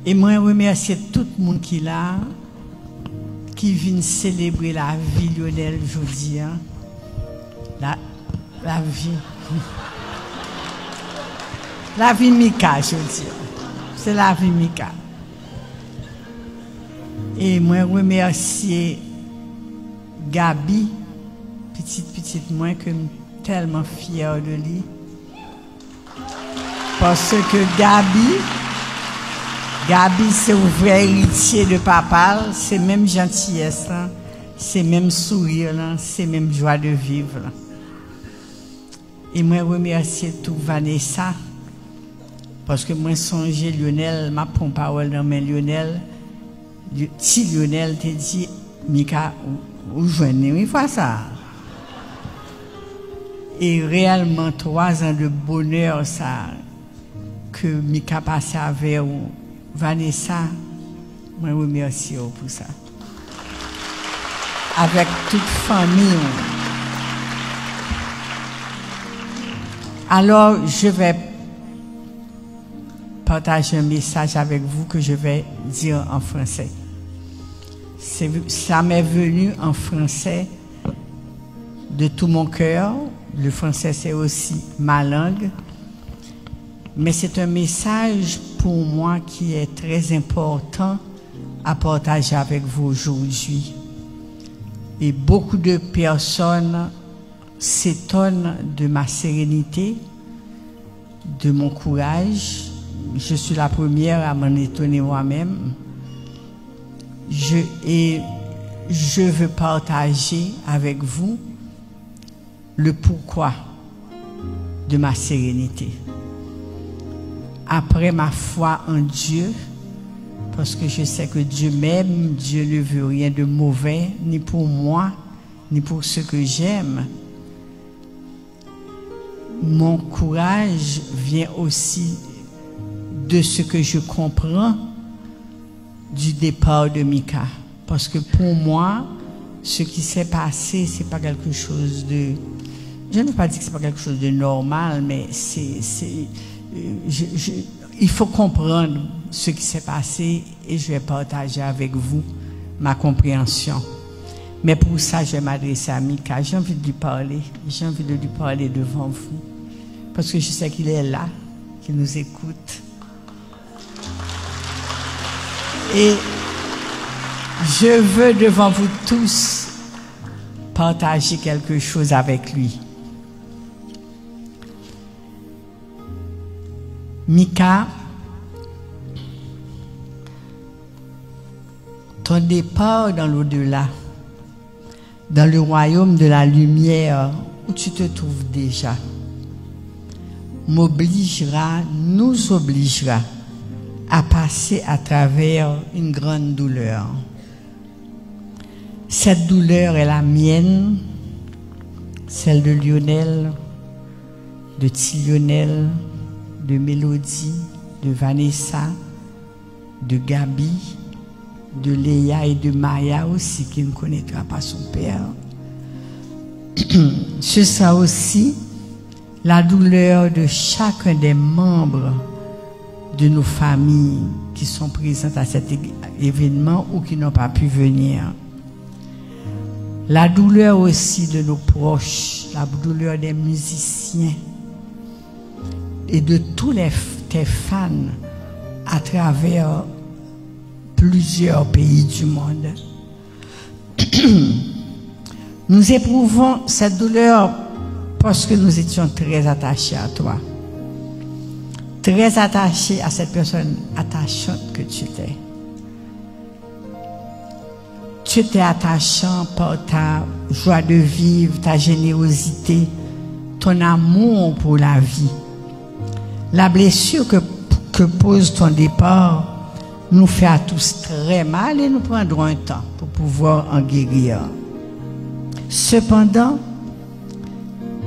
Et moi, remercie tout le monde qui est là, qui vient célébrer la vie Lionel aujourd'hui. Hein? La vie. La vie Mika, je veux dire. C'est la vie Mika. Et moi, remercie Gabi, petite moi, que je suis tellement fière de lui. Parce que Gabi, c'est un vrai héritier de papa, c'est même gentillesse, c'est même sourire, c'est même joie de vivre. Et moi, remercie tout Vanessa, parce que moi, songe Lionel, ma pompe parole dans mes Lionel, si Lionel te dit, Mika, où joignez, il faut ça. Et réellement, 3 ans de bonheur, ça, que Mika passe avec Vanessa, moi, remercie pour ça. Avec toute famille. Alors, je vais partager un message avec vous que je vais dire en français. Ça m'est venu en français de tout mon cœur. Le français, c'est aussi ma langue. Mais c'est un message pour moi qui est très important à partager avec vous aujourd'hui. Et beaucoup de personnes s'étonnent de ma sérénité, de mon courage. Je suis la première à m'en étonner moi-même. Et je veux partager avec vous le pourquoi de ma sérénité. Après ma foi en Dieu, parce que je sais que Dieu m'aime, Dieu ne veut rien de mauvais, ni pour moi, ni pour ceux que j'aime. Mon courage vient aussi de ce que je comprends du départ de Mika. Parce que pour moi, ce qui s'est passé, c'est pas quelque chose de... Je ne veux pas dire que c'est pas quelque chose de normal, mais il faut comprendre ce qui s'est passé et je vais partager avec vous ma compréhension. Mais pour ça, je vais m'adresser à Mika. J'ai envie de lui parler. J'ai envie de lui parler devant vous. Parce que je sais qu'il est là, qu'il nous écoute. Et je veux devant vous tous partager quelque chose avec lui. Mika, ton départ dans l'au-delà, dans le royaume de la lumière où tu te trouves déjà, nous obligera à passer à travers une grande douleur. Cette douleur est la mienne, celle de Lionel, de Lionel, de Mélodie, de Vanessa, de Gabi, de Léa et de Maya aussi, qui ne connaîtra pas son père. Ce sera aussi la douleur de chacun des membres de nos familles qui sont présentes à cet événement ou qui n'ont pas pu venir. La douleur aussi de nos proches, la douleur des musiciens et de tous tes fans à travers plusieurs pays du monde. Nous éprouvons cette douleur parce que nous étions très attachés à toi. Très attachés à cette personne attachante que tu étais. Tu étais attachant par ta joie de vivre, ta générosité, ton amour pour la vie. La blessure que pose ton départ nous fait à tous très mal et nous prendrons un temps pour pouvoir en guérir. Cependant,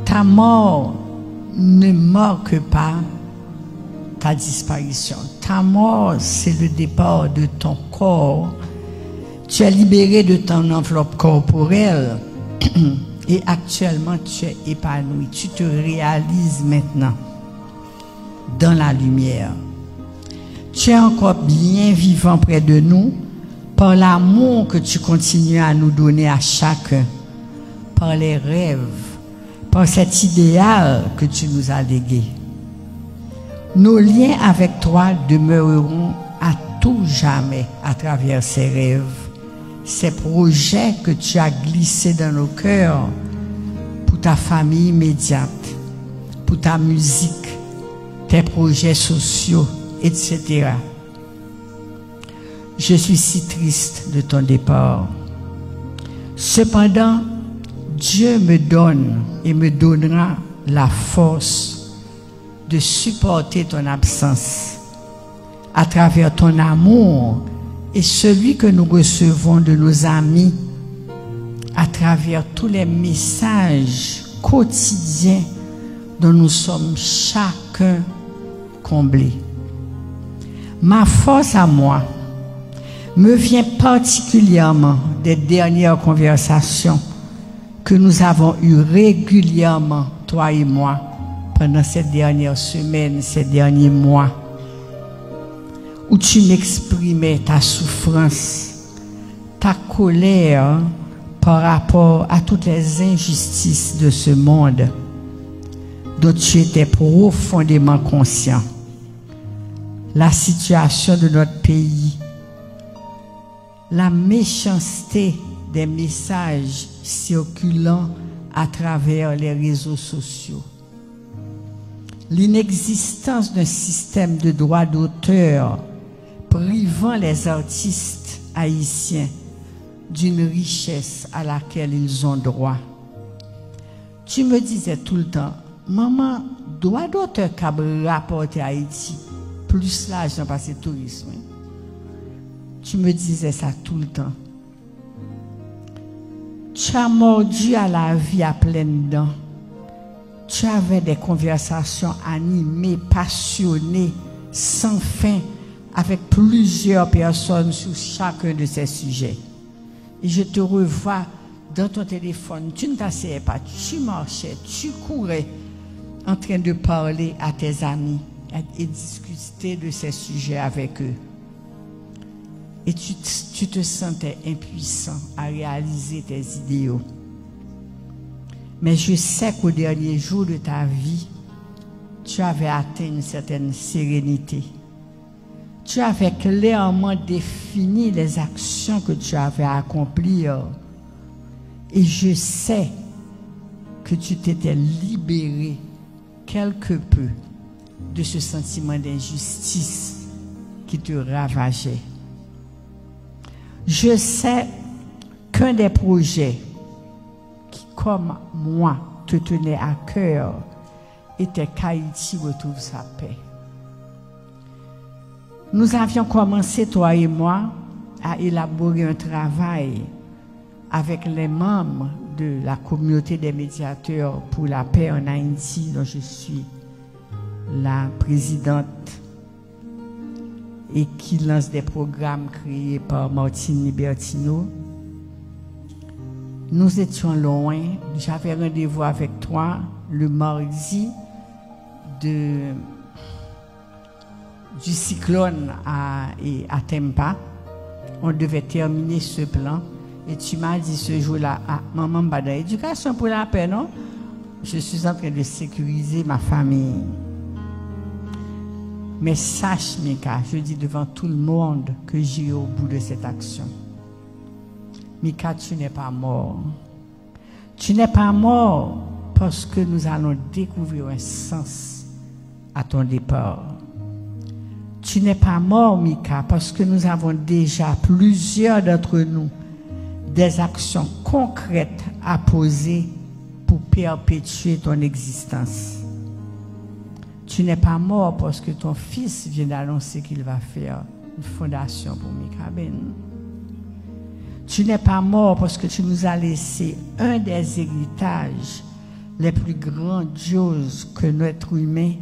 ta mort ne marque pas ta disparition. Ta mort, c'est le départ de ton corps. Tu es libéré de ton enveloppe corporelle et actuellement tu es épanoui. Tu te réalises maintenant dans la lumière. Tu es encore bien vivant près de nous par l'amour que tu continues à nous donner à chacun, par les rêves, par cet idéal que tu nous as légué. Nos liens avec toi demeureront à tout jamais à travers ces rêves, ces projets que tu as glissés dans nos cœurs pour ta famille immédiate, pour ta musique, tes projets sociaux, etc. Je suis si triste de ton départ. Cependant, Dieu me donne et me donnera la force de supporter ton absence à travers ton amour et celui que nous recevons de nos amis, à travers tous les messages quotidiens dont nous sommes chacun comblés. Ma force à moi me vient particulièrement des dernières conversations que nous avons eues régulièrement, toi et moi, pendant ces dernières semaines, ces derniers mois, où tu m'exprimais ta souffrance, ta colère par rapport à toutes les injustices de ce monde dont tu étais profondément conscient. La situation de notre pays, la méchanceté des messages circulant à travers les réseaux sociaux, l'inexistence d'un système de droit d'auteur privant les artistes haïtiens d'une richesse à laquelle ils ont droit. Tu me disais tout le temps, maman, droit d'auteur qu'a rapporté à Haïti, plus l'argent parce que tourisme. Tu me disais ça tout le temps. Tu as mordu à la vie à pleines dents. Tu avais des conversations animées, passionnées, sans fin, avec plusieurs personnes sur chacun de ces sujets. Et je te revois dans ton téléphone. Tu ne t'asseyais pas, tu marchais, tu courais en train de parler à tes amis et discuter de ces sujets avec eux. Et tu te sentais impuissant à réaliser tes idéaux. Mais je sais qu'au dernier jour de ta vie, tu avais atteint une certaine sérénité. Tu avais clairement défini les actions que tu avais à accomplir. Et je sais que tu t'étais libéré quelque peu de ce sentiment d'injustice qui te ravageait. Je sais qu'un des projets qui, comme moi, te tenait à cœur était qu'Haïti retrouve sa paix. Nous avions commencé, toi et moi, à élaborer un travail avec les membres de la communauté des médiateurs pour la paix en Haïti, dont je suis la présidente et qui lance des programmes créés par Martine Libertino. Nous étions loin. J'avais rendez-vous avec toi le mardi du cyclone à Tempa. On devait terminer ce plan. Et tu m'as dit ce jour-là, ah, maman, pas d'éducation pour la paix, non? Je suis en train de sécuriser ma famille. Mais sache, Mika, je dis devant tout le monde que j'irai au bout de cette action. Mika, tu n'es pas mort. Tu n'es pas mort parce que nous allons découvrir un sens à ton départ. Tu n'es pas mort, Mika, parce que nous avons déjà, plusieurs d'entre nous, des actions concrètes à poser pour perpétuer ton existence. Tu n'es pas mort parce que ton fils vient d'annoncer qu'il va faire une fondation pour Mika Ben. Tu n'es pas mort parce que tu nous as laissé un des héritages les plus grandioses que notre humain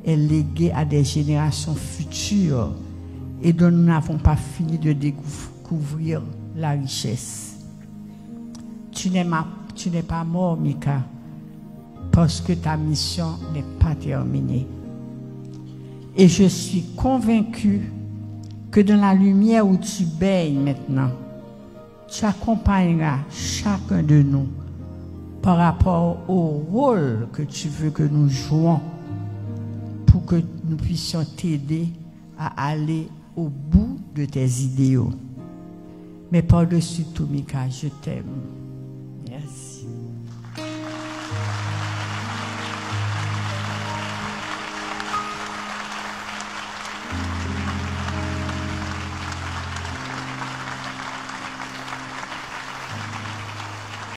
ait légué à des générations futures et dont nous n'avons pas fini de découvrir la richesse. Tu n'es pas mort, Mika, parce que ta mission n'est pas terminée. Et je suis convaincu que dans la lumière où tu baignes maintenant, tu accompagneras chacun de nous par rapport au rôle que tu veux que nous jouons pour que nous puissions t'aider à aller au bout de tes idéaux. Mais par-dessus tout, Mika, je t'aime.